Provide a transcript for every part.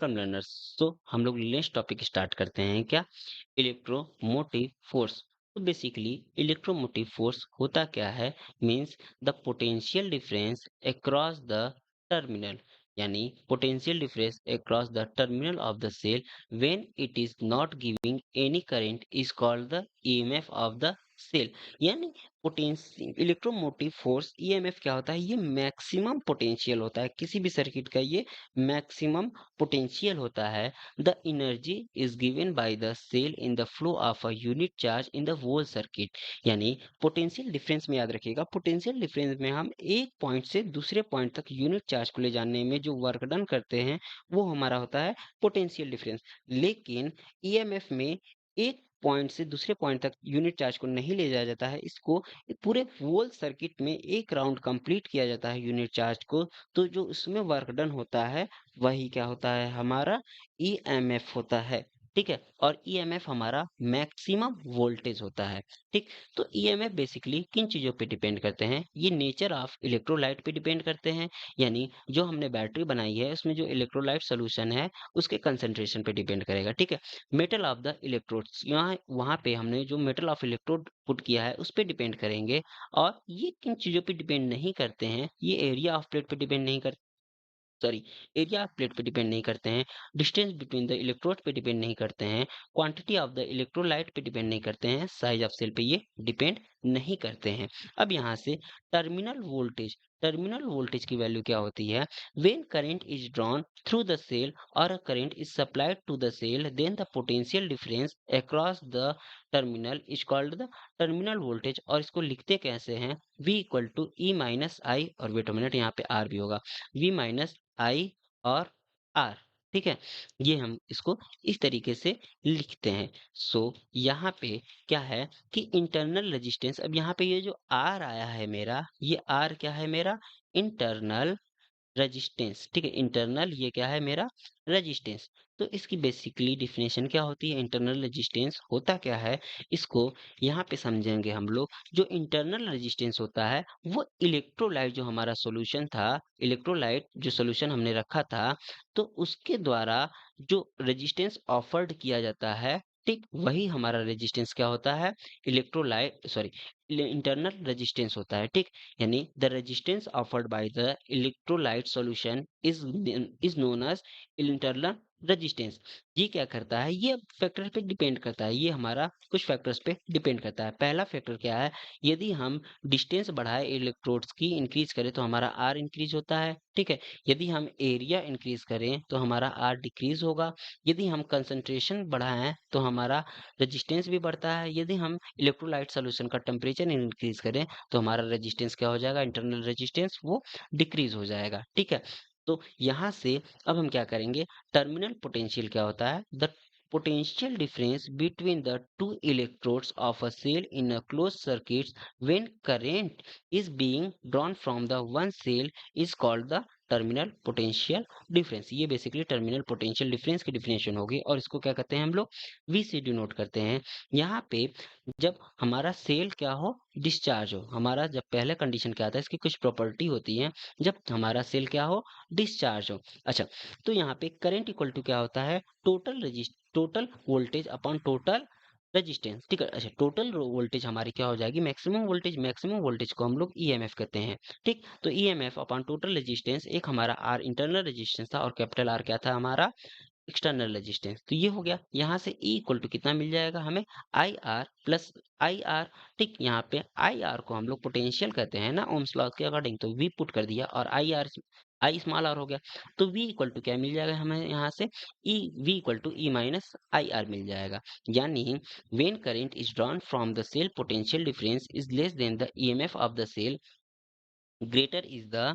Welcome learners. तो हम लोग नेक्स्ट टॉपिक स्टार्ट करते हैं क्या? Electromotive force. तो बेसिकली इलेक्ट्रोमोटिव फोर्स होता क्या है? Means the potential difference across the terminal, यानी potential difference across the terminal of the cell when it is not giving any current is called the EMF of the cell. यानी potential electromotive force EMF क्या होता है? ये maximum potential होता है किसी भी सर्किट का। ये मैक्सिमम पोटेंशियल होता है। The energy is given by the cell in the flow of a unit charge in the whole circuit. यानी पोटेंशियल डिफरेंस में याद रखिएगा, पोटेंशियल डिफरेंस में हम एक पॉइंट से दूसरे पॉइंट तक यूनिट चार्ज को ले जाने में जो वर्क डन करते हैं वो हमारा होता है पोटेंशियल डिफरेंस। लेकिन ईएमएफ में एक पॉइंट से दूसरे पॉइंट तक यूनिट चार्ज को नहीं ले जाया जाता है, इसको पूरे होल सर्किट में एक राउंड कंप्लीट किया जाता है यूनिट चार्ज को। तो जो उसमें वर्क डन होता है वही क्या होता है? हमारा ईएमएफ होता है। ठीक है, और ईएमएफ हमारा मैक्सिमम वोल्टेज होता है। ठीक, तो ईएमएफ बेसिकली किन चीजों पे डिपेंड करते हैं? ये नेचर ऑफ इलेक्ट्रोलाइट पे डिपेंड करते हैं। यानी जो हमने बैटरी बनाई है उसमें जो इलेक्ट्रोलाइट सोल्यूशन है उसके कंसेंट्रेशन पे डिपेंड करेगा। ठीक है, मेटल ऑफ द इलेक्ट्रोड्स, यहाँ वहां पे हमने जो मेटल ऑफ इलेक्ट्रोड पुट किया है उस पे डिपेंड करेंगे। और ये किन चीजों पे डिपेंड नहीं करते हैं? ये एरिया ऑफ प्लेट पे डिपेंड नहीं करते, सॉरी, एरिया ऑफ प्लेट पे डिपेंड नहीं करते हैं, डिस्टेंस बिटवीन द इलेक्ट्रोड पे डिपेंड नहीं करते हैं, क्वांटिटी ऑफ द इलेक्ट्रोलाइट पे डिपेंड नहीं करते हैं, साइज ऑफ सेल पे ये डिपेंड नहीं करते हैं। अब यहाँ से टर्मिनल वोल्टेज की वैल्यू क्या होती है? When current is drawn through the cell और a current is supplied to the cell, then the potential difference across the terminal is called the terminal voltage. और इसको लिखते कैसे हैं? V equal to E minus I, और wait a minute, यहाँ पे are भी होगा, V माइनस आई और आर। ठीक है, ये हम इसको इस तरीके से लिखते हैं। सो यहाँ पे क्या है कि इंटरनल रेजिस्टेंस, अब यहाँ पे ये जो आर आया है मेरा, ये आर क्या है मेरा? Internal resistance. ठीक है, इंटरनल ये क्या है मेरा? रेजिस्टेंस। तो इसकी बेसिकली डिफिनेशन क्या होती है? इंटरनल रेजिस्टेंस होता क्या है, इसको यहाँ पे समझेंगे हम लोग। जो इंटरनल रेजिस्टेंस होता है वो इलेक्ट्रोलाइट, जो हमारा सॉल्यूशन था, इलेक्ट्रोलाइट जो सॉल्यूशन हमने रखा था, तो उसके द्वारा जो रेजिस्टेंस ऑफर्ड किया जाता है, ठीक वही हमारा रेजिस्टेंस क्या होता है? इलेक्ट्रोलाइट, सॉरी, इंटरनल रेजिस्टेंस होता है। ठीक, यानी the resistance offered by the electrolyte solution is known as internal resistance. ये क्या करता है? ये फैक्टर पे डिपेंड करता है, ये हमारा कुछ फैक्टर्स पे डिपेंड करता है। पहला फैक्टर क्या है? यदि हम डिस्टेंस बढ़ाए इलेक्ट्रोड्स की, इंक्रीज करें तो हमारा आर इंक्रीज होता है। ठीक है, यदि हम एरिया इंक्रीज करें तो हमारा आर डिक्रीज होगा। यदि हम कंसंट्रेशन बढ़ाएं तो हमारा रेजिस्टेंस भी बढ़ता है। यदि हम इलेक्ट्रोलाइट सॉल्यूशन का टेम्परेचर इंक्रीज करें तो हमारा रेजिस्टेंस क्या हो जाएगा? इंटरनल रेजिस्टेंस वो डिक्रीज हो जाएगा। ठीक है, तो यहाँ से अब हम क्या करेंगे? टर्मिनल पोटेंशियल क्या होता है? The potential difference between the two electrodes of a cell in a closed circuit when current is being drawn from the one cell is called the terminal potential difference. ये basically terminal potential difference की definition होगी, और इसको क्या कहते हैं हम लोग? वी से डिनोट करते हैं। यहाँ पे जब हमारा सेल क्या हो? डिस्चार्ज हो। हमारा जब पहले कंडीशन क्या आता है, इसकी कुछ प्रॉपर्टी होती है, जब हमारा सेल क्या हो? डिस्चार्ज हो। अच्छा, तो यहाँ पे करंट इक्वल टू क्या होता है? Total voltage upon total resistance. ठीक है, अच्छा, टोटल वोल्टेज हमारी क्या हो जाएगी? मैक्सिमम वोल्टेज को हम लोग ईएमएफ कहते हैं। ठीक, तो ईएमएफ अपॉन टोटल रेजिस्टेंस, एक हमारा आर इंटरनल रेजिस्टेंस था और कैपिटल आर क्या था? हमारा एक्सटर्नल रेजिस्टेंस। तो ये हो गया। यहाँ से E इक्वल टू कितना मिल जाएगा हमें? I R plus I R. ठीक, यहाँ पे आई आर को हम लोग पोटेंशियल कहते हैं ना ओम्स लॉ के अकॉर्डिंग, तो V पुट कर दिया और आई स्मॉल आर हो गया। तो V इक्वल टू क्या मिल जाएगा हमें यहाँ से? V equal to E minus I R मिल जाएगा। यानी when current is drawn from the cell, potential difference is less than the EMF of the cell, greater is the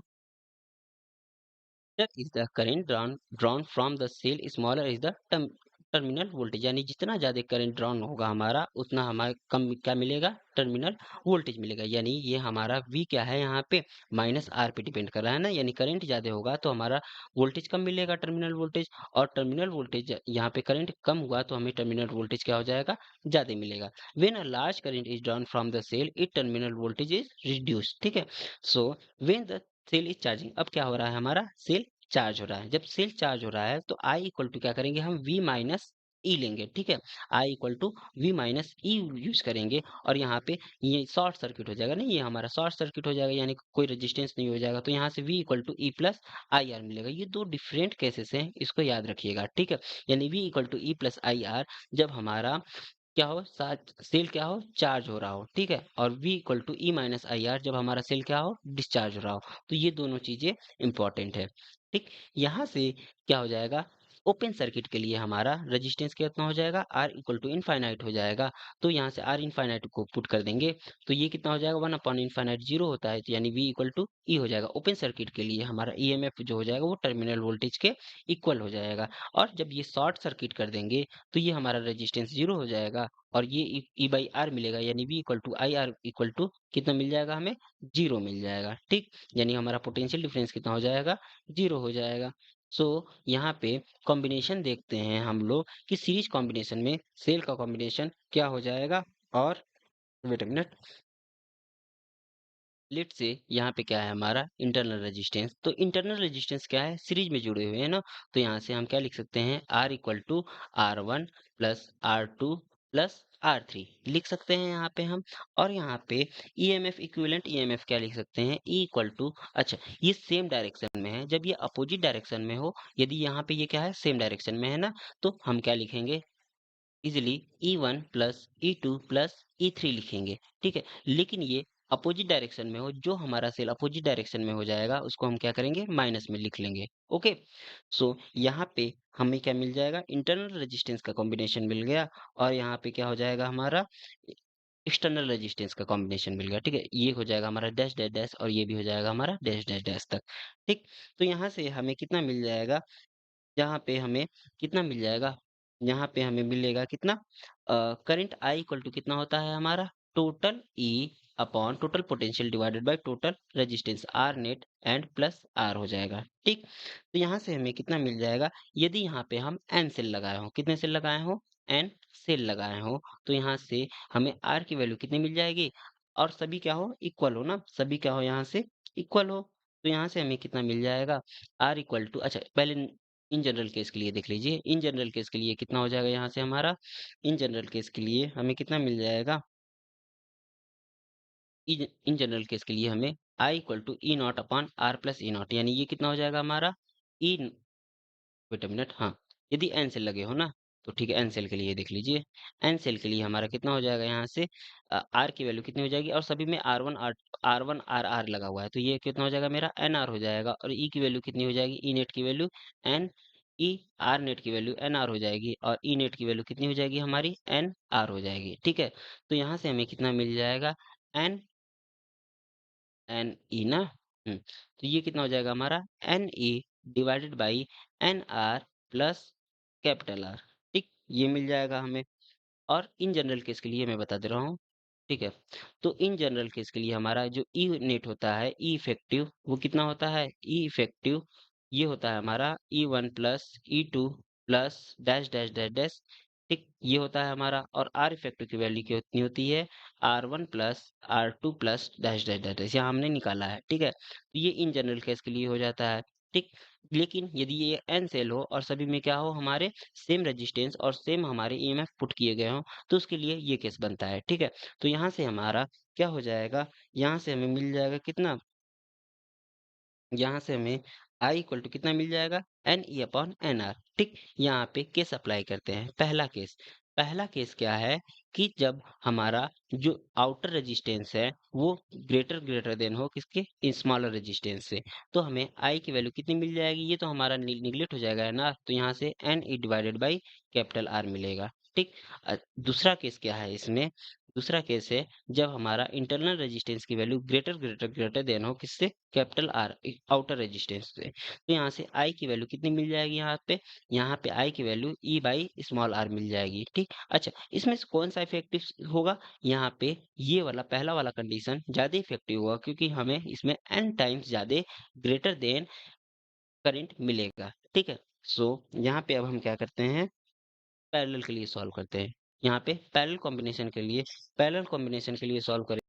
is the current drawn from the cell, smaller is the terminal voltage. यानी जितना ज्यादा current drawn होगा हमारा, उतना हमारा कम क्या मिलेगा? Terminal voltage मिलेगा। यानी ये हमारा V क्या है यहाँ पे? माइनस आर पे डिपेंड कर रहा है ना, यानी करंट ज्यादा होगा तो हमारा वोल्टेज कम मिलेगा, टर्मिनल वोल्टेज। और टर्मिनल वोल्टेज, यहाँ पे करंट कम हुआ तो हमें टर्मिनल वोल्टेज क्या हो जाएगा? ज्यादा मिलेगा। When a large current is drawn from the cell, it terminal voltage is reduce. ठीक है, so when the cell is charging, अब क्या हो रहा है? हमारा सेल चार्ज हो रहा है। जब सेल चार्ज हो रहा है तो I इक्वल टू क्या करेंगे हम V माइनस ई लेंगे, ठीक है। I equal to V minus E use करेंगे और यहाँ पे ये शॉर्ट सर्किट हो जाएगा ना, ये हमारा शॉर्ट सर्किट हो जाएगा यानी कि कोई रेजिस्टेंस नहीं हो जाएगा, तो यहाँ से V equal to E plus I R मिलेगा। ये दो डिफरेंट केसेस हैं, इसको याद रखिएगा, ठीक है। यानी V equal to E plus I R जब हमारा क्या हो, साथ सेल क्या हो, चार्ज हो रहा हो, ठीक है। और V equal to E minus I R जब हमारा सेल क्या हो, डिस्चार्ज हो रहा हो। तो ये दोनों चीजें इंपॉर्टेंट है, ठीक। यहाँ से क्या हो जाएगा, ओपन सर्किट के लिए हमारा रेजिस्टेंस कितना हो जाएगा, R इक्वल टू इनफाइनाइट हो जाएगा। तो यहाँ से R इनफाइनाइट को पुट कर देंगे तो ये कितना हो जाएगा, 1 अपॉन इनफाइनाइट 0 होता है, तो यानी V इक्वल टू ई हो जाएगा। ओपन सर्किट के लिए हमारा EMF जो हो जाएगा वो टर्मिनल वोल्टेज के इक्वल हो जाएगा। और जब ये शॉर्ट सर्किट कर देंगे तो ये हमारा रेजिस्टेंस 0 हो जाएगा और ये ई बाई आर मिलेगा, यानी V equal to I R equal to कितना मिल जाएगा हमें, 0 मिल जाएगा, ठीक। यानी हमारा पोटेंशियल डिफरेंस कितना हो जाएगा, 0 हो जाएगा। सो यहाँ पे कॉम्बिनेशन देखते हैं हम लोग कि सीरीज कॉम्बिनेशन में सेल का कॉम्बिनेशन क्या हो जाएगा। और वेट अ मिनट, लेट से यहाँ पे क्या है हमारा इंटरनल रेजिस्टेंस, तो इंटरनल रेजिस्टेंस क्या है, सीरीज में जुड़े हुए हैं ना। तो यहाँ से हम क्या लिख सकते हैं, R equal to R1 plus R2 plus R3 लिख सकते हैं यहाँ पे हम। और यहाँ पे EMF इक्विवेलेंट EMF क्या लिख सकते हैं, E इक्वल टू, अच्छा ये सेम डायरेक्शन में है, जब ये अपोजिट डायरेक्शन में हो, यदि यहाँ पे ये क्या है सेम डायरेक्शन में है ना, तो हम क्या लिखेंगे easily E1 plus E2 plus E3 लिखेंगे, ठीक है। लेकिन ये अपोजिट डायरेक्शन में हो, जो हमारा सेल अपोजिट डायरेक्शन में हो जाएगा उसको हम क्या करेंगे, माइनस में लिख लेंगे, ओके। सो यहाँ पे हमें क्या मिल जाएगा, इंटरनल रेजिस्टेंस का कॉम्बिनेशन मिल गया और यहाँ पे क्या हो जाएगा हमारा एक्सटर्नल रेजिस्टेंस का कॉम्बिनेशन मिल गया, ठीक है। ये हो जाएगा हमारा डैश डैश डैश और ये भी हो जाएगा हमारा डैश डैश डैश तक, ठीक। तो यहाँ से हमें कितना मिल जाएगा, यहाँ पे हमें कितना मिल जाएगा, यहाँ पे हमें मिलेगा कितना, करंट आई इक्वल टू कितना होता है हमारा, total E upon total potential divided by total resistance R net and plus R हो जाएगा, ठीक। तो यहाँ से हमें कितना मिल जाएगा, यदि यहाँ पे हम एन सेल लगाए हो, कितने सेल लगाए हो, एन सेल लगाए हो, तो यहाँ से हमें आर की वैल्यू कितनी मिल जाएगी, और सभी क्या हो, इक्वल हो ना, सभी क्या हो यहाँ से इक्वल हो। तो यहाँ से हमें कितना मिल जाएगा, आर इक्वल टू, अच्छा पहले इन जनरल केस के लिए देख लीजिए, इन जनरल केस के लिए कितना हो जाएगा यहाँ से हमारा, इन जनरल केस के लिए हमें कितना मिल जाएगा, इन जनरल केस के लिए हमें I equal to E naught upon R plus E naught, यानी ये कितना हो जाएगा हमारा ई, वेट अ मिनट, हाँ, यदि एन सेल लगे हो ना, तो ठीक है, एन सेल के लिए देख लीजिए, एन सेल के लिए हमारा कितना हो जाएगा यहाँ से, आर की वैल्यू कितनी हो जाएगी, और सभी में आर वन आर आर लगा हुआ है, तो ये कितना हो जाएगा मेरा एन आर हो जाएगा, और ई की वैल्यू कितनी हो जाएगी, ई नेट की value N E, R net की वैल्यू एन आर हो जाएगी, और ई नेट की वैल्यू कितनी हो जाएगी हमारी एन आर हो जाएगी, ठीक है। तो यहाँ से हमें कितना मिल जाएगा, एन एन ई ना, तो ये कितना हो जाएगा हमारा N E divided by N R plus capital R, ठीक, ये मिल जाएगा हमें। और इन जनरल केस के लिए मैं बता दे रहा हूँ, ठीक है। तो इन जनरल केस के लिए हमारा जो ई नेट होता है, ई इफेक्टिव वो कितना होता है, ई इफेक्टिव ये होता है हमारा E1 plus E2 plus dash dash dash dash, ठीक, ये होता है हमारा। और आर इफेक्टिव की वैल्यू कितनी होती है, R1 plus R2 plus dash dash dash dash, यहाँ हमने निकाला है, ठीक है। तो ये इन जनरल केस के लिए हो जाता है, ठीक। लेकिन यदि ये एन सेल हो और सभी में क्या हो हमारे सेम रेजिस्टेंस और सेम हमारे ईएमएफ पुट किए गए हों, तो उसके लिए ये केस बनता है, ठीक है। तो यहाँ से हमारा क्या हो जाएगा, यहाँ से हमें मिल जाएगा कितना, यहाँ से हमें आई इक्वल टू कितना मिल जाएगा, N E upon N R, ठीक। यहाँ पे केस अप्लाई करते हैं, पहला केस क्या है कि जब हमारा जो आउटर रेजिस्टेंस है वो ग्रेटर ग्रेटर देन हो किसके, स्मॉलर रेजिस्टेंस से, तो हमें आई की वैल्यू कितनी मिल जाएगी, ये तो हमारा निगलेक्ट हो जाएगा है ना, तो यहाँ से N E divided by capital R मिलेगा, ठीक। दूसरा केस क्या है इसमें, दूसरा केस है जब हमारा इंटरनल रेजिस्टेंस की value greater greater greater than हो किससे, कैपिटल आर आउटर रेजिस्टेंस से, तो यहाँ से आई की वैल्यू कितनी मिल जाएगी, यहाँ पे आई की value E by small R मिल जाएगी, ठीक। अच्छा इसमें से कौन सा इफेक्टिव होगा, यहाँ पे ये वाला पहला वाला कंडीशन ज्यादा इफेक्टिव होगा, क्योंकि हमें इसमें एन टाइम्स ज्यादा ग्रेटर देन करंट मिलेगा, ठीक है। सो यहाँ पे अब हम क्या करते हैं, पैरेलल के लिए सॉल्व करते हैं। यहाँ पे पैरेलल कॉम्बिनेशन के लिए सॉल्व करें,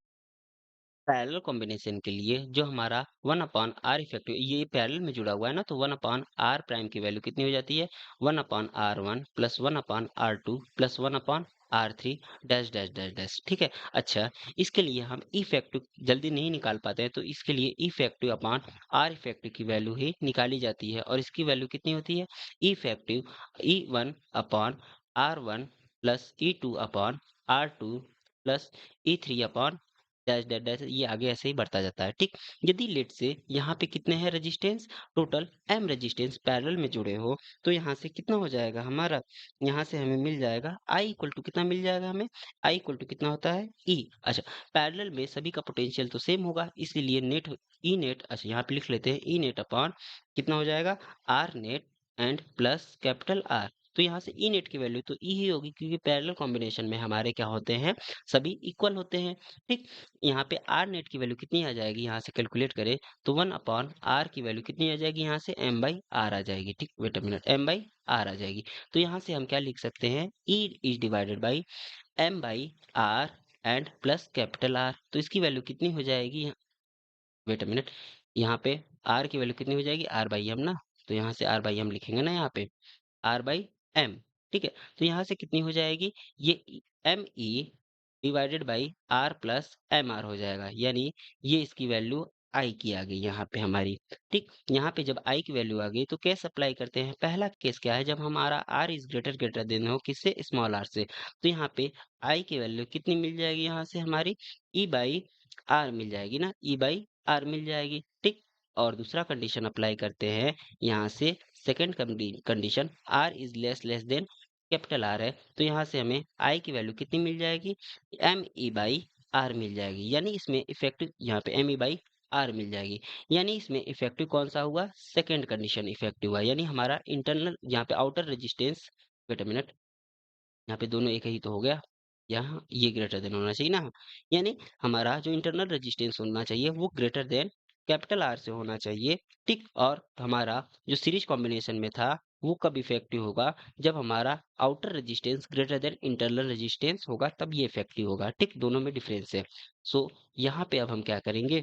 पैरेलल कॉम्बिनेशन के लिए जो हमारा 1 अपॉन आर इफेक्टिव ये पैरेलल में जुड़ा हुआ है ना, तो 1 अपॉन आर प्राइम की वैल्यू कितनी हो जाती है? 1 upon R one plus 1 upon R two plus 1 upon R three dash dash dash dash. ठीक है। अच्छा, इसके लिए हम इफेक्टिव जल्दी नहीं निकाल पाते हैं, तो इसके लिए इफेक्टिव अपॉन आर इफेक्टिव की वैल्यू ही निकाली जाती है, और इसकी वैल्यू कितनी होती है? Effective E one upon R one plus E two upon R two plus E three upon dash dash dash, ये आगे ऐसे ही बढ़ता जाता है। ठीक। यदि लेट से यहाँ पे कितने हैं resistance, total M resistance parallel में जुड़े हो, तो यहाँ से कितना हो जाएगा हमारा? यहाँ से हमें मिल जाएगा आई इक्वल टू कितना मिल जाएगा हमें? आई इक्वल टू कितना होता है? ई। अच्छा, पैरेलल में सभी का पोटेंशियल तो सेम होगा, इसीलिए नेट ई नेट, अच्छा यहाँ पे लिख लेते हैं ई नेट अपॉन कितना हो जाएगा? R net and plus capital R. तो यहाँ से ई नेट की वैल्यू तो ई ही होगी, क्योंकि पैरेलल कॉम्बिनेशन में हमारे क्या होते हैं? सभी इक्वल होते हैं। ठीक। यहाँ पे आर नेट की वैल्यू कितनी आ जाएगी? यहाँ से कैलकुलेट करें तो 1 अपॉन आर की वैल्यू कितनी आ जाएगी? यहाँ से एम बाई आर आ जाएगी। ठीक, wait a minute, M by R आ जाएगी। तो यहाँ से हम क्या लिख सकते हैं? E is divided by M by R and plus capital R. तो इसकी वैल्यू कितनी हो जाएगी? वेट अ मिनट, यहाँ पे आर की वैल्यू कितनी हो जाएगी? आर बाई एम ना, तो यहाँ से आर बाई एम लिखेंगे ना यहाँ पे, आर बाई एम। ठीक है। तो यहाँ से कितनी हो जाएगी? ये M E divided by R plus M R हो जाएगा, यानी ये इसकी वैल्यू आई की आ गई यहाँ पे हमारी। ठीक। यहाँ पे जब आई की वैल्यू आ गई तो केस अप्लाई करते हैं। पहला केस क्या है? जब हमारा R is greater greater than हो किससे? स्मॉल आर से। तो यहाँ पे आई की वैल्यू कितनी मिल जाएगी? यहाँ से हमारी ई बाई आर मिल जाएगी ना, ई बाई आर मिल जाएगी। ठीक। और दूसरा कंडीशन अप्लाई करते हैं यहाँ से, second condition, R is less than capital R है, तो यहाँ से हमें आई की वैल्यू कितनी मिल जाएगी? एम ई बाई आर मिल जाएगी, यानी इसमें इफेक्टिव यहाँ पे एम ई बाई आर मिल जाएगी, यानी इसमें इफेक्टिव कौन सा हुआ? सेकेंड कंडीशन इफेक्टिव हुआ, यानी हमारा इंटरनल यहाँ पे outer resistance, wait a minute, यहाँ पे दोनों एक ही तो हो गया, यहाँ ये ग्रेटर देन होना चाहिए ना, यानी हमारा जो इंटरनल रेजिस्टेंस होना चाहिए वो ग्रेटर देन कैपिटल आर से होना चाहिए। ठीक। और हमारा जो सीरीज कॉम्बिनेशन में था वो कब इफेक्टिव होगा? जब हमारा outer resistance greater than internal resistance होगा, तब ये इफेक्टिव होगा। ठीक, दोनों में डिफरेंस है। सो यहाँ पे अब हम क्या करेंगे?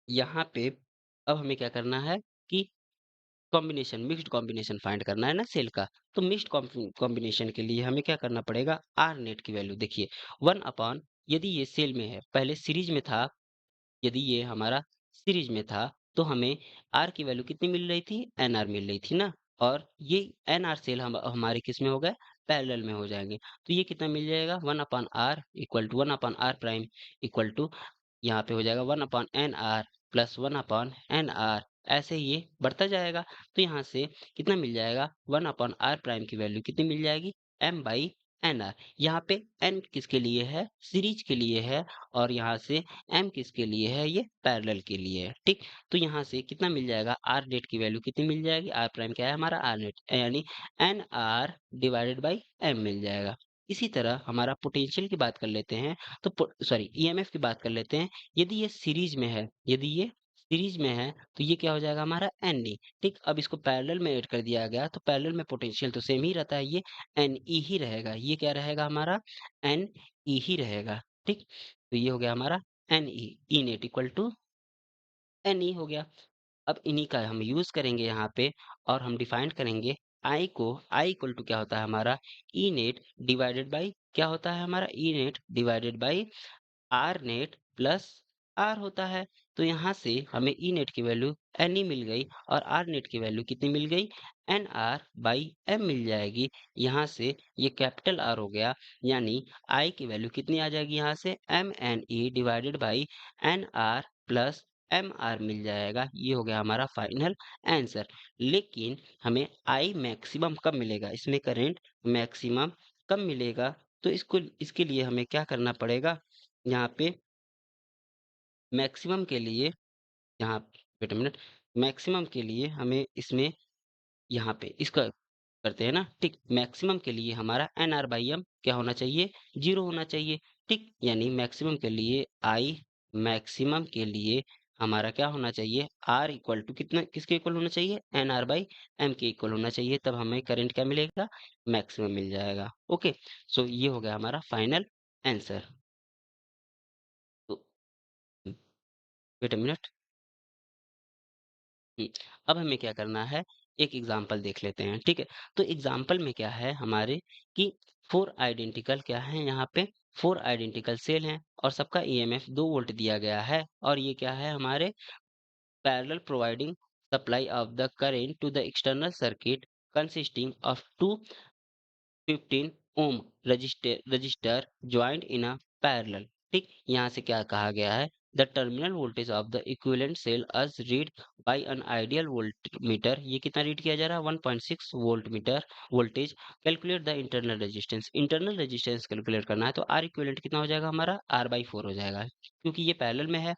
यहाँ पे अब हमें क्या करना है कि कॉम्बिनेशन, मिक्स्ड कॉम्बिनेशन फाइंड करना है ना सेल का। तो मिक्स्ड कॉम्बिनेशन के लिए हमें क्या करना पड़ेगा? आर नेट की वैल्यू देखिए, 1 अपॉन, यदि ये सेल में है, पहले सीरीज में था, यदि ये हमारा सीरीज में था, तो हमें आर की वैल्यू कितनी मिल रही थी? एन आर मिल रही थी ना, और ये एन आर सेल हमारे किस में हो गए? पैरेलल में हो जाएंगे। तो ये कितना मिल जाएगा? 1 upon R equal to 1 upon R prime equal to, यहाँ पे हो जाएगा 1 upon N R plus 1 upon N R, ऐसे ही ये बढ़ता जाएगा। तो यहाँ से कितना मिल जाएगा? 1 अपॉन आर प्राइम की वैल्यू कितनी मिल जाएगी? M by N R. यहाँ पे एन किसके लिए है? सीरीज के लिए है, और यहाँ से एम किसके लिए है? ये पैरेलल के लिए है। ठीक। तो यहाँ से कितना मिल जाएगा? आर नेट की वैल्यू कितनी मिल जाएगी? आर प्राइम क्या है हमारा? आर नेट, यानी N R divided by M मिल जाएगा। इसी तरह हमारा पोटेंशियल की बात कर लेते हैं, तो सॉरी ईएमएफ की बात कर लेते हैं। यदि ये सीरीज में है, यदि ये सीरीज में है, तो ये क्या हो जाएगा हमारा? N E. ठीक। अब इसको पैरेलल में ऐड कर दिया गया, तो पैरेलल में पोटेंशियल तो सेम ही रहता है, ये एन ई ही रहेगा। ये क्या रहेगा हमारा? एन ई ही रहेगा। ठीक। तो ये हो गया हमारा N E, E net equal to N E हो गया। अब इन्हीं का हम यूज करेंगे यहाँ पे, और हम डिफाइन करेंगे आई को। आई इक्वल टू क्या होता है हमारा? ई नेट डिवाइडेड बाई, क्या होता है हमारा? E net divided by R net plus R होता है। तो यहाँ से हमें ई नेट की वैल्यू एन ई मिल गई, और आर नेट की वैल्यू कितनी मिल गई? एन आर बाई एम मिल जाएगी। यहाँ से ये कैपिटल आर हो गया, यानी आई की वैल्यू कितनी आ जाएगी? यहाँ से M N E divided by N R plus M R मिल जाएगा। ये हो गया हमारा फाइनल आंसर। लेकिन हमें आई मैक्सिमम कब मिलेगा? इसमें करंट मैक्सिमम कब मिलेगा? तो इसको, इसके लिए हमें क्या करना पड़ेगा? यहाँ पे मैक्सिमम के लिए, यहाँ, वेट अ मिनट, मैक्सिमम के लिए हमें इसमें, यहाँ पे इसका करते हैं ना। ठीक। मैक्सिमम के लिए हमारा एन आर बाई एम क्या होना चाहिए? जीरो होना चाहिए। ठीक। यानी मैक्सिमम के लिए आई, मैक्सिमम के लिए हमारा क्या होना चाहिए? आर इक्वल टू कितना, किसके इक्वल होना चाहिए? एन आर बाई एम के इक्वल होना चाहिए, तब हमें करंट क्या मिलेगा? मैक्सिमम मिल जाएगा। ओके। सो ये हो गया हमारा final answer. Wait a minute. अब हमें क्या करना है, एक एग्जाम्पल देख लेते हैं, ठीक है। तो एग्जाम्पल में क्या है हमारे कि फोर आइडेंटिकल क्या है यहाँ पे, फोर आइडेंटिकल सेल हैं और सबका ईएमएफ 2 वोल्ट दिया गया है और ये क्या है हमारे parallel providing supply of the current to the external circuit consisting of two 15 ohm resistor joint in a parallel. ठीक, यहाँ से क्या कहा गया है, the terminal voltage of the equivalent cell as read by an ideal volt meter, ये कितना read किया जा रहा है 1.6 volt meter voltage. Calculate the internal resistance calculate करना है तो आर इक्विवेलेंट कितना हो जाएगा हमारा R/4 हो जाएगा क्योंकि ये पैरेलल में है।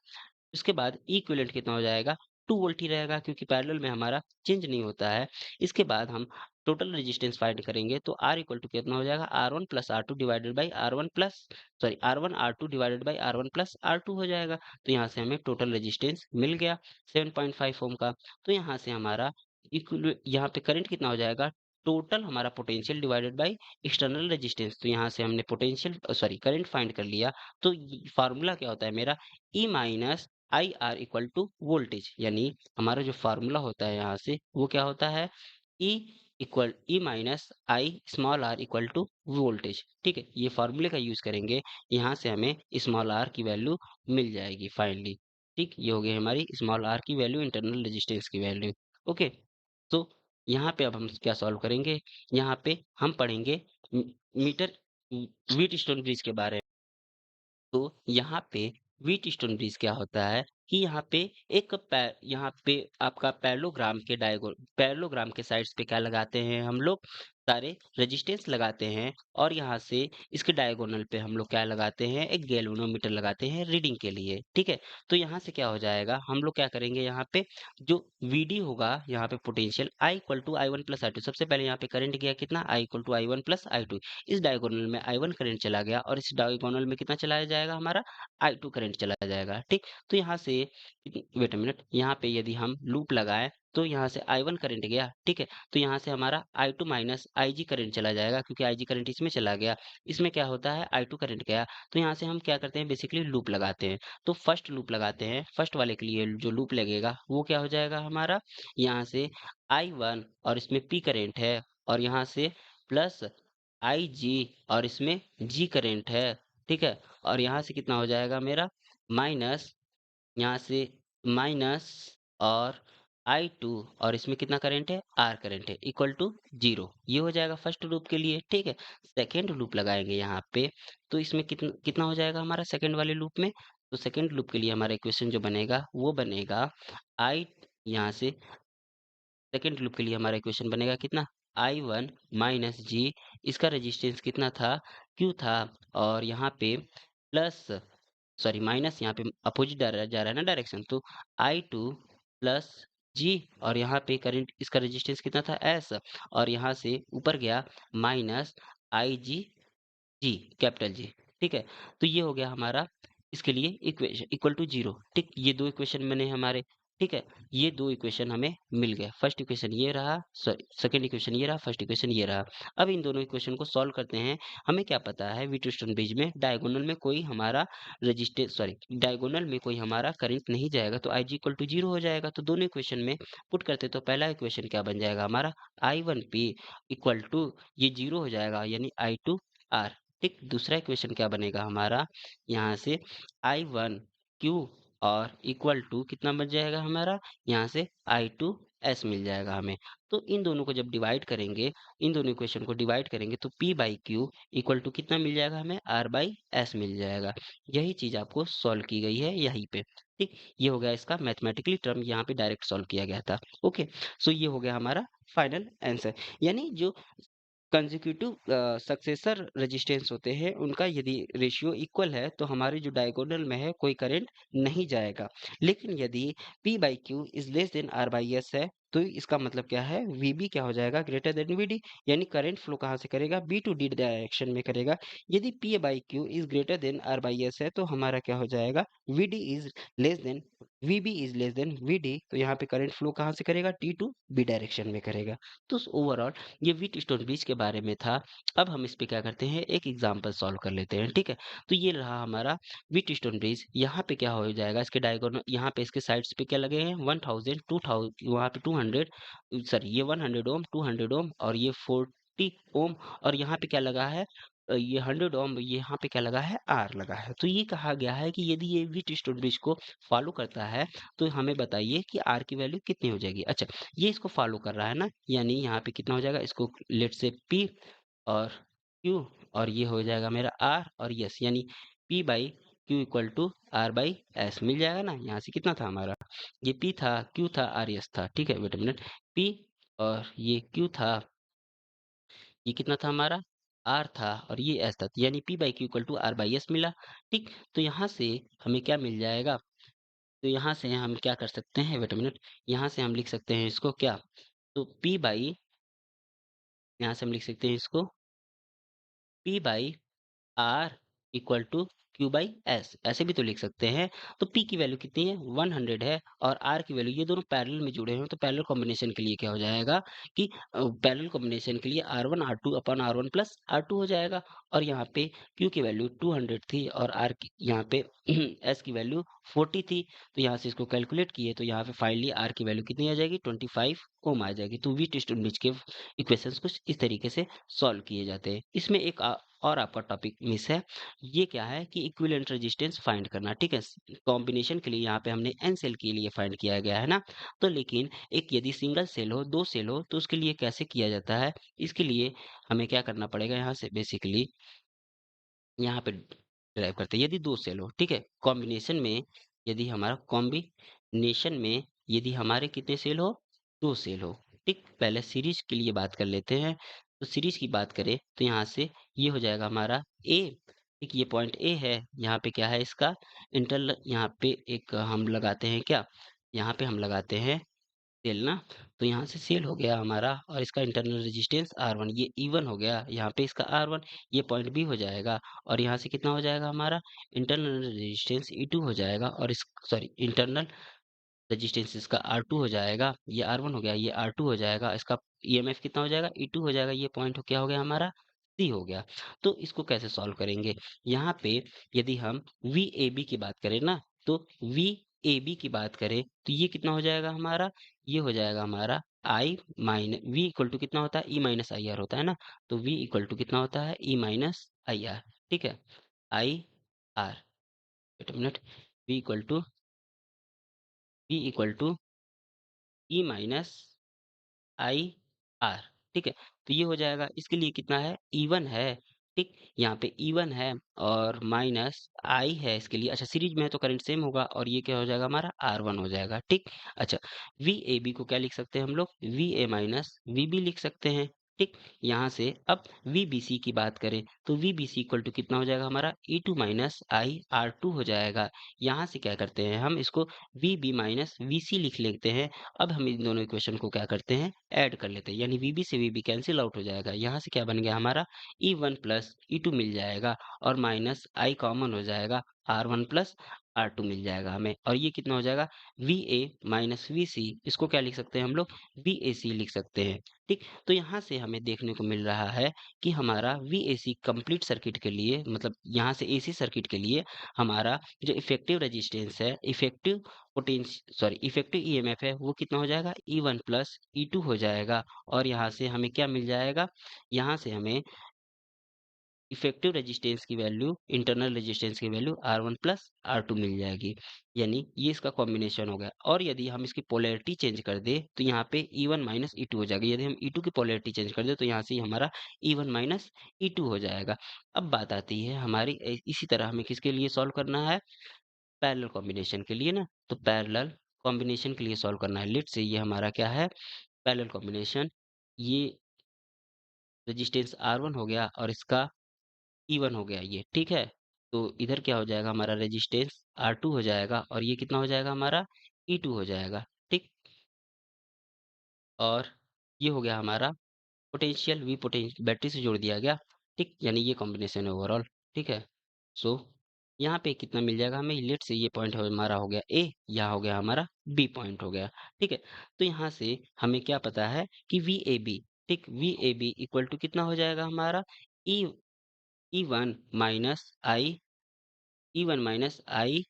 उसके बाद इक्विवेलेंट कितना हो जाएगा 2 वोल्ट ही रहेगा क्योंकि पैरेलल में हमारा चेंज नहीं होता है। इसके बाद हम टोटल रेजिस्टेंस फाइंड करेंगे तो R इक्वल टू कितना हो जाएगा R1 plus R2 divided by R1 plus sorry R1 R2 divided by R1 plus R2 हो जाएगा। तो यहाँ से हमें टोटल रेजिस्टेंस मिल गया 7.5 ओम का। तो यहाँ से हमारा यहाँ पे करंट कितना हो जाएगा, टोटल हमारा potential divided by external resistance. तो यहाँ से हमने पोटेंशियल सॉरी करंट फाइंड कर लिया। तो फार्मूला क्या होता है मेरा, E minus I R equal to voltage, यानी हमारा जो फार्मूला होता है यहाँ से वो क्या होता है, E equal E minus I small R equal to voltage. ठीक है, ये फार्मूले का यूज करेंगे, यहाँ से हमें स्मॉल आर की वैल्यू मिल जाएगी फाइनली। ठीक, ये हो गई हमारी स्मॉल आर की वैल्यू, इंटरनल रेजिस्टेंस की वैल्यू। ओके, तो यहाँ पे अब हम क्या सॉल्व करेंगे, यहाँ पे हम पढ़ेंगे मीटर व्हीट स्टोन ब्रिज के बारे में। तो यहाँ पे व्हीट स्टोन ब्रिज क्या होता है कि यहाँ पे यहाँ पे आपका पैरेललोग्राम के साइड्स पे क्या लगाते हैं हम लोग, सारे रेजिस्टेंस लगाते हैं और यहाँ से इसके डायगोनल पे हम लोग क्या लगाते हैं, एक गैल्वेनोमीटर लगाते हैं रीडिंग के लिए। ठीक है, तो यहाँ से क्या हो जाएगा, हम लोग क्या करेंगे, यहाँ पे जो वीडी होगा यहाँ पे potential I equal to I one plus I two, सबसे पहले यहाँ पे करंट गया कितना, I equal to I one plus I two. इस डायगोनल में I1 करंट चला गया और इस डायगोनल में कितना चलाया जाएगा हमारा I2 करंट चला जाएगा। ठीक, तो यहाँ से वेट अ मिनट, यहाँ पे यदि हम लूप लगाएं तो यहाँ से I1 करंट गया, ठीक है, तो यहाँ से हमारा I2 माइनस IG करंट चला जाएगा क्योंकि IG करंट इसमें चला गया, इसमें क्या होता है I2 करंट गया। तो यहाँ से हम क्या करते हैं, बेसिकली लूप लगाते हैं। तो फर्स्ट लूप लगाते हैं, फर्स्ट वाले के लिए जो लूप लगेगा वो क्या हो जाएगा हमारा, यहाँ से I1 और इसमें P करंट है और यहाँ से प्लस आई जी और इसमें जी करेंट है। ठीक है, और यहाँ से कितना हो जाएगा मेरा माइनस, यहाँ से माइनस और I2 और इसमें कितना करंट है, आर करंट है इक्वल टू 0। ये हो जाएगा फर्स्ट लूप के लिए। ठीक है, सेकेंड लूप लगाएंगे यहाँ पे तो इसमें कितना कितना हो जाएगा हमारा सेकेंड वाले लूप में। तो सेकेंड लूप के लिए हमारा इक्वेशन जो बनेगा वो बनेगा आई, यहाँ से सेकेंड लूप के लिए हमारा इक्वेशन बनेगा कितना, I1 माइनस जी, इसका रेजिस्टेंस कितना था, Q था, और यहाँ पे प्लस सॉरी माइनस, यहाँ पे अपोजिट जा रहा है ना डायरेक्शन, तो I2 प्लस जी और यहाँ पे करंट इसका रेजिस्टेंस कितना था S, और यहाँ से ऊपर गया माइनस आई जी जी कैपिटल जी। ठीक है, तो ये हो गया हमारा इसके लिए इक्वेशन इक्वल टू 0। ठीक, ये दो इक्वेशन बने हमारे। ठीक है, ये दो इक्वेशन हमें मिल गए, फर्स्ट इक्वेशन ये रहा, सॉरी सेकंड इक्वेशन ये रहा, फर्स्ट इक्वेशन ये रहा। अब इन दोनों इक्वेशन को सॉल्व करते हैं। हमें क्या पता है, व्हीटस्टोन ब्रिज में डायगोनल में कोई हमारा रजिस्टेंस सॉरी डायगोनल में कोई हमारा करंट नहीं जाएगा तो आई जी इक्वल टू 0 हो जाएगा। तो दोनों इक्वेशन में पुट करते तो पहला इक्वेशन क्या बन जाएगा हमारा, I1P इक्वल टू ये 0 हो जाएगा यानी I2R। ठीक, दूसरा इक्वेशन क्या बनेगा हमारा, यहाँ से I1Q और इक्वल टू कितना बन जाएगा हमारा, यहाँ से I2S मिल जाएगा हमें। तो इन दोनों को जब डिवाइड करेंगे, इन दोनों इक्वेशन को डिवाइड करेंगे तो P by Q equal to कितना मिल जाएगा हमें, R बाई S मिल जाएगा। यही चीज आपको सॉल्व की गई है यहीं पे। ठीक, ये हो गया इसका मैथमेटिकली टर्म, यहाँ पे डायरेक्ट सॉल्व किया गया था। ओके, सो ये हो गया हमारा फाइनल आंसर। यानी जो कंसेक्यूटिव सक्सेसर रेजिस्टेंस होते हैं उनका यदि रेशियो इक्वल है तो हमारे जो डायगोनल में है कोई करंट नहीं जाएगा। लेकिन यदि P by Q is less then R by S है तो इसका मतलब क्या है, VB क्या हो जाएगा, ग्रेटर देन VD, यानी करंट फ्लो कहाँ से करेगा, B टू D डायरेक्शन में करेगा। यदि P by Q is greater than R by S है तो हमारा क्या हो जाएगा, VD is less than VB is less than VD, तो यहाँ पे करंट फ्लो कहाँ से करेगा, टी टू बी डायरेक्शन में करेगा। तो ओवरऑल ये व्हीट स्टोन ब्रिज के बारे में था। अब हम इस पे क्या करते हैं, एक एग्जांपल सॉल्व कर लेते हैं, ठीक है। तो ये रहा हमारा व्हीट स्टोन ब्रिज। यहाँ पे क्या हो जाएगा, इसके डायगोनल, यहाँ पे इसके साइड्स पे क्या लगे हैं, 1000, 2000, वहाँ पे 200, सॉरी ये 100 ओम, 200 ओम, और ये 40 ओम, और यहाँ पे क्या लगा है, ये 100 ओम, यहाँ पे क्या लगा है, आर लगा है। तो ये कहा गया है कि यदि ये व्हीट स्टोन ब्रिज को फॉलो करता है, तो हमें बताइए कि आर की वैल्यू कितनी हो जाएगी। अच्छा, ये इसको फॉलो कर रहा है ना, यानी यहाँ पे कितना हो जाएगा, इसको लेट से पी और क्यू, और ये हो जाएगा मेरा आर और यस, यानी P by Q equal to R by S मिल जाएगा ना। यहाँ से कितना था हमारा, ये पी था, क्यू था, आर यस था, ठीक है। वेट अ मिनट, पी और ये क्यू था, ये कितना था हमारा, आर था, और ये एस था, यानी P by Q equal to R by S मिला। ठीक, तो यहाँ से हमें क्या मिल जाएगा, तो यहाँ से हम क्या कर सकते हैं, वेट अ मिनट, यहाँ से हम लिख सकते हैं इसको क्या, तो P बाई, यहाँ से हम लिख सकते हैं इसको P by R equal to Q by S, ऐसे भी तो लिख सकते हैं। तो पी की वैल्यू कितनी है, 100 है, और आर की वैल्यू, ये दोनों पैरेलल में जुड़े हैं, तो पैरेलल कॉम्बिनेशन के लिए क्या हो जाएगा कि पैरेलल कॉम्बिनेशन के लिए R one R two upon R one plus R two हो जाएगा। और यहाँ पे क्यू की वैल्यू 200 थी, और आर की यहाँ पे एस की वैल्यू 40 थी। तो यहाँ से इसको कैलकुलेट किए, तो यहाँ पे फाइनली आर की वैल्यू कितनी आ जाएगी, 25 ओम आ जाएगी। तो वीट स्टोन ब्रिज के इक्वेशंस कुछ इस तरीके से सॉल्व किए जाते हैं। इसमें एक और आपका टॉपिक मिस है, ये क्या है कि इक्विवेलेंट रेजिस्टेंस फाइंड करना, ठीक है। कॉम्बिनेशन के लिए यहाँ पे हमने एन सेल के लिए फाइंड किया गया है ना। तो लेकिन एक यदि सिंगल सेल हो, दो सेल हो, तो उसके लिए कैसे किया जाता है, इसके लिए हमें क्या करना पड़ेगा, यहाँ से बेसिकली यहाँ पे ड्राइव करते हैं, यदि दो सेल हो, ठीक है, कॉम्बिनेशन में, यदि हमारा कॉम्बिनेशन में यदि हमारे कितने सेल हो, दो सेल हो, ठीक। पहले सीरीज के लिए बात कर लेते हैं। तो सीरीज की बात करें तो यहाँ से ये हो जाएगा हमारा ए, ठीक, ये पॉइंट ए है, यहाँ पे क्या है इसका इंटर, यहाँ पे एक हम लगाते हैं क्या, यहाँ पे हम लगाते हैं सेल ना। तो यहाँ से सेल हो गया हमारा, और इसका इंटरनल रेजिस्टेंस R1, ये E1 हो गया, यहाँ पे इसका R1, ये पॉइंट B हो जाएगा, और यहाँ से कितना हो जाएगा हमारा इंटरनल रेजिस्टेंस E2 हो जाएगा, और इस, सॉरी, इंटरनल रेजिस्टेंस इसका R2 हो जाएगा, ये R1 हो गया, ये R2 हो जाएगा, इसका EMF कितना हो जाएगा, E2 हो जाएगा, ये पॉइंट क्या हो गया हमारा, C हो गया। तो इसको कैसे सॉल्व करेंगे, यहाँ पे यदि हम VAB की बात करें ना, तो VAB की बात करें तो ये कितना हो जाएगा हमारा, ये हो जाएगा हमारा I minus V equal to कितना होता है, E माइनस आई आर होता है ना। तो V इक्वल टू कितना होता है, E माइनस आई आर, ठीक है, I R, wait a minute, V equal to, V equal to E minus I R, ठीक है। तो ये हो जाएगा, इसके लिए कितना है, E1 है, ठीक, यहाँ पे E1 है, और माइनस आई है इसके लिए। अच्छा, सीरीज में है तो करंट सेम होगा, और ये क्या हो जाएगा हमारा R1 हो जाएगा, ठीक। अच्छा, VAB को क्या लिख सकते हैं हम लोग, VA माइनस VB लिख सकते हैं, ठीक। यहाँ से अब VBC की बात करें तो VBC इक्वल टू कितना हो जाएगा हमारा, E2 माइनस आई R2 हो जाएगा। यहाँ से क्या करते हैं, हम इसको VB माइनस VC लिख लेते हैं। अब हम इन दोनों इक्वेशन को क्या करते हैं, ऐड कर लेते हैं, यानी VB से VB कैंसिल आउट हो जाएगा। यहाँ से क्या बन गया हमारा, E1 प्लस E2 मिल जाएगा, और माइनस I कॉमन हो जाएगा, R1 प्लस R2 मिल जाएगा हमें, और ये कितना हो जाएगा, VA माइनस VC, इसको क्या लिख सकते हैं हम लोग, VAC लिख सकते हैं, ठीक। तो यहाँ से हमें देखने को मिल रहा है कि हमारा VAC कंप्लीट सर्किट के लिए, मतलब यहाँ से AC सर्किट के लिए हमारा जो इफेक्टिव रेजिस्टेंस है, इफेक्टिव सॉरी, इफेक्टिव ईएमएफ है, वो कितना हो जाएगा, E1 प्लस E2 हो जाएगा। और यहाँ से हमें क्या मिल जाएगा, यहाँ से हमें इफेक्टिव रेजिस्टेंस की वैल्यू, इंटरनल रेजिस्टेंस की वैल्यू R1 प्लस R2 मिल जाएगी, यानी ये इसका कॉम्बिनेशन हो गया। और यदि हम इसकी पोलैरिटी चेंज कर दे तो यहाँ पे E1 माइनस E2 हो जाएगा, यदि हम E2 की पोलैरिटी चेंज कर दे तो यहाँ से हमारा E1 माइनस E2 हो जाएगा। अब बात आती है हमारी, इसी तरह हमें किसके लिए सॉल्व करना है, पैरेलल कॉम्बिनेशन के लिए ना। तो पैरेलल कॉम्बिनेशन के लिए सॉल्व करना है, लेट से ये हमारा क्या है, पैरेलल कॉम्बिनेशन, ये रेजिस्टेंस R1 हो गया, और इसका E1 हो गया ये, ठीक है। तो इधर क्या हो जाएगा हमारा, रेजिस्टेंस R2 हो जाएगा, और ये कितना हो जाएगा हमारा, E2 हो जाएगा, ठीक। और ये हो गया हमारा पोटेंशियल, V पोटेंशियल बैटरी से जोड़ दिया गया, ठीक, यानी ये कॉम्बिनेशन है ओवरऑल, ठीक है। सो यहाँ पे कितना मिल जाएगा हमें, लेट से ये पॉइंट हमारा हो गया ए, यहाँ हो गया हमारा बी पॉइंट हो गया। ठीक है, तो यहाँ से हमें क्या पता है कि वी ए बी, ठीक, V A B equal to कितना हो जाएगा हमारा, E E one minus I, E one minus I,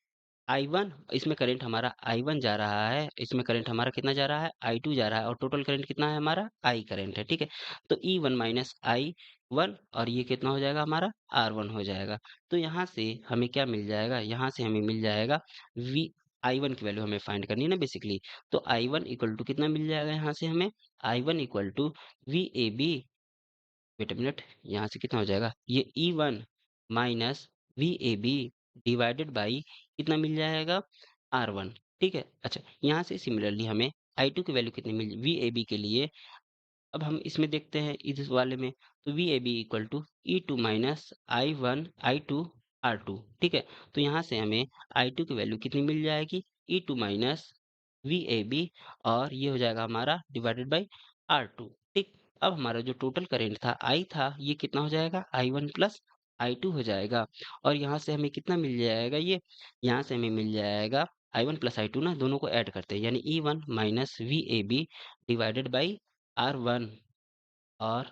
I one, इसमें करंट हमारा आई वन जा रहा है, इसमें करंट हमारा कितना जा रहा है, आई टू जा रहा है, और टोटल करंट कितना है हमारा, आई करंट है। ठीक है, तो ई वन माइनस आई वन, और ये कितना हो जाएगा हमारा, आर वन हो जाएगा। तो यहाँ से हमें क्या मिल जाएगा, यहाँ से हमें मिल जाएगा वी, आई वन की वैल्यू हमें फाइंड करनी है ना बेसिकली। तो आई वन इक्वल टू कितना मिल जाएगा यहाँ से हमें, I one equal to V A B, wait a minute, यहाँ से कितना हो जाएगा, ये E one minus V A B divided by कितना मिल जाएगा, आर वन। ठीक है, अच्छा, यहाँ से सिमिलरली हमें आई टू की वैल्यू कितनी मिल, वी ए बी के लिए अब हम इसमें देखते हैं इस वाले में, तो V A B equal to E two minus I one I two R two. ठीक है, तो यहाँ से हमें आई टू की वैल्यू कितनी मिल जाएगी, E two minus V A B, और ये हो जाएगा हमारा डिवाइडेड बाई आर टू। ठीक, अब हमारा जो टोटल करेंट था आई था, ये कितना हो जाएगा, I one plus I two हो जाएगा, और यहाँ से हमें कितना मिल जाएगा, ये यहाँ से हमें मिल जाएगा I one plus I two ना, दोनों को ऐड करते हैं, यानी E one minus V A B divided by R one, और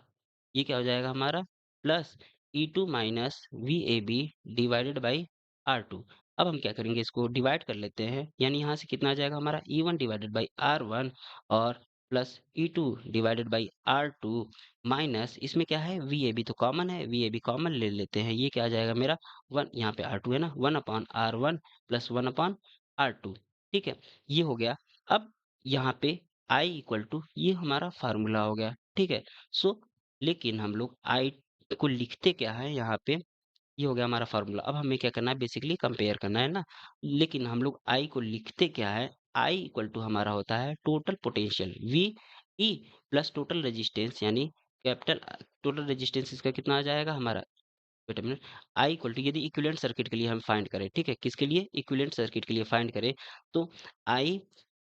ये क्या हो जाएगा हमारा, plus E two minus V A B divided by R two. अब हम क्या करेंगे, इसको डिवाइड कर लेते हैं, यानी यहाँ से कितना आ जाएगा हमारा, E one divided by R one, और plus E two divided by R two, minus इसमें क्या है, वी ए बी तो कॉमन है, वी ए बी कॉमन ले लेते हैं, ये क्या आ जाएगा मेरा, वन, यहाँ पे आर टू है ना, one upon R one plus one upon R two. ठीक है, ये हो गया। अब यहाँ पे आई इक्वल टू, ये हमारा फार्मूला हो गया। ठीक है, सो लेकिन हम लोग आई को लिखते क्या है यहाँ पे, ये हो गया हमारा फार्मूला। अब हमें क्या करना है, बेसिकली कंपेयर करना है ना, लेकिन हम लोग आई को लिखते क्या है, आई इक्वल टू हमारा होता है total potential V E plus total resistance, यानी कैपिटल टोटल रेजिस्टेंस इसका कितना आ जाएगा हमारा, wait a minute, I equal to, यदि इक्विवेलेंट सर्किट के लिए हम फाइंड करें, ठीक है, किसके लिए, इक्विवेलेंट सर्किट के लिए फाइंड करें, तो आई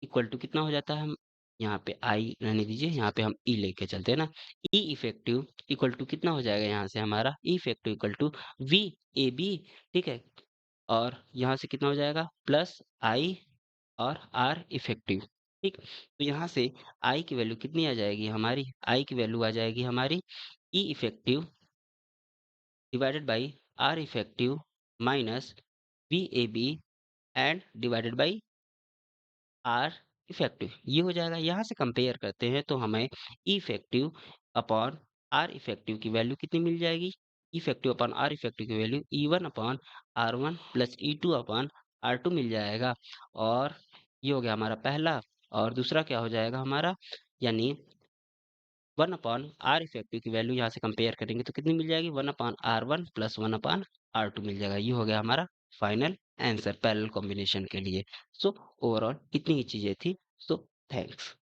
इक्वल टू कितना हो जाता है, हम यहाँ पे आई रहने दीजिए, यहाँ पे हम ई लेके चलते हैं ना, ई इफेक्टिव इक्वल टू कितना हो जाएगा, यहाँ से हमारा E effective equal to V A B. ठीक है, और यहाँ से कितना हो जाएगा, प्लस आई और आर इफेक्टिव। ठीक, तो यहाँ से आई की वैल्यू कितनी आ जाएगी हमारी, आई की वैल्यू आ जाएगी हमारी E effective divided by R effective minus V A B and divided by R effective, ये हो जाएगा। यहाँ से कंपेयर करते हैं तो हमें E effective upon R effective की वैल्यू कितनी मिल जाएगी, इफेक्टिव अपॉन आर इफेक्टिव की value E one upon R one plus E two upon R two मिल जाएगा, और ये हो गया हमारा पहला, और दूसरा क्या हो जाएगा हमारा, यानी वन अपॉन आर इफेक्टिव की वैल्यू यहाँ से कंपेयर करेंगे तो कितनी मिल जाएगी, one upon R one plus one upon R two मिल जाएगा। ये हो गया हमारा फाइनल आंसर पैरेलल कॉम्बिनेशन के लिए। सो ओवरऑल इतनी ही चीजें थी। So thanks.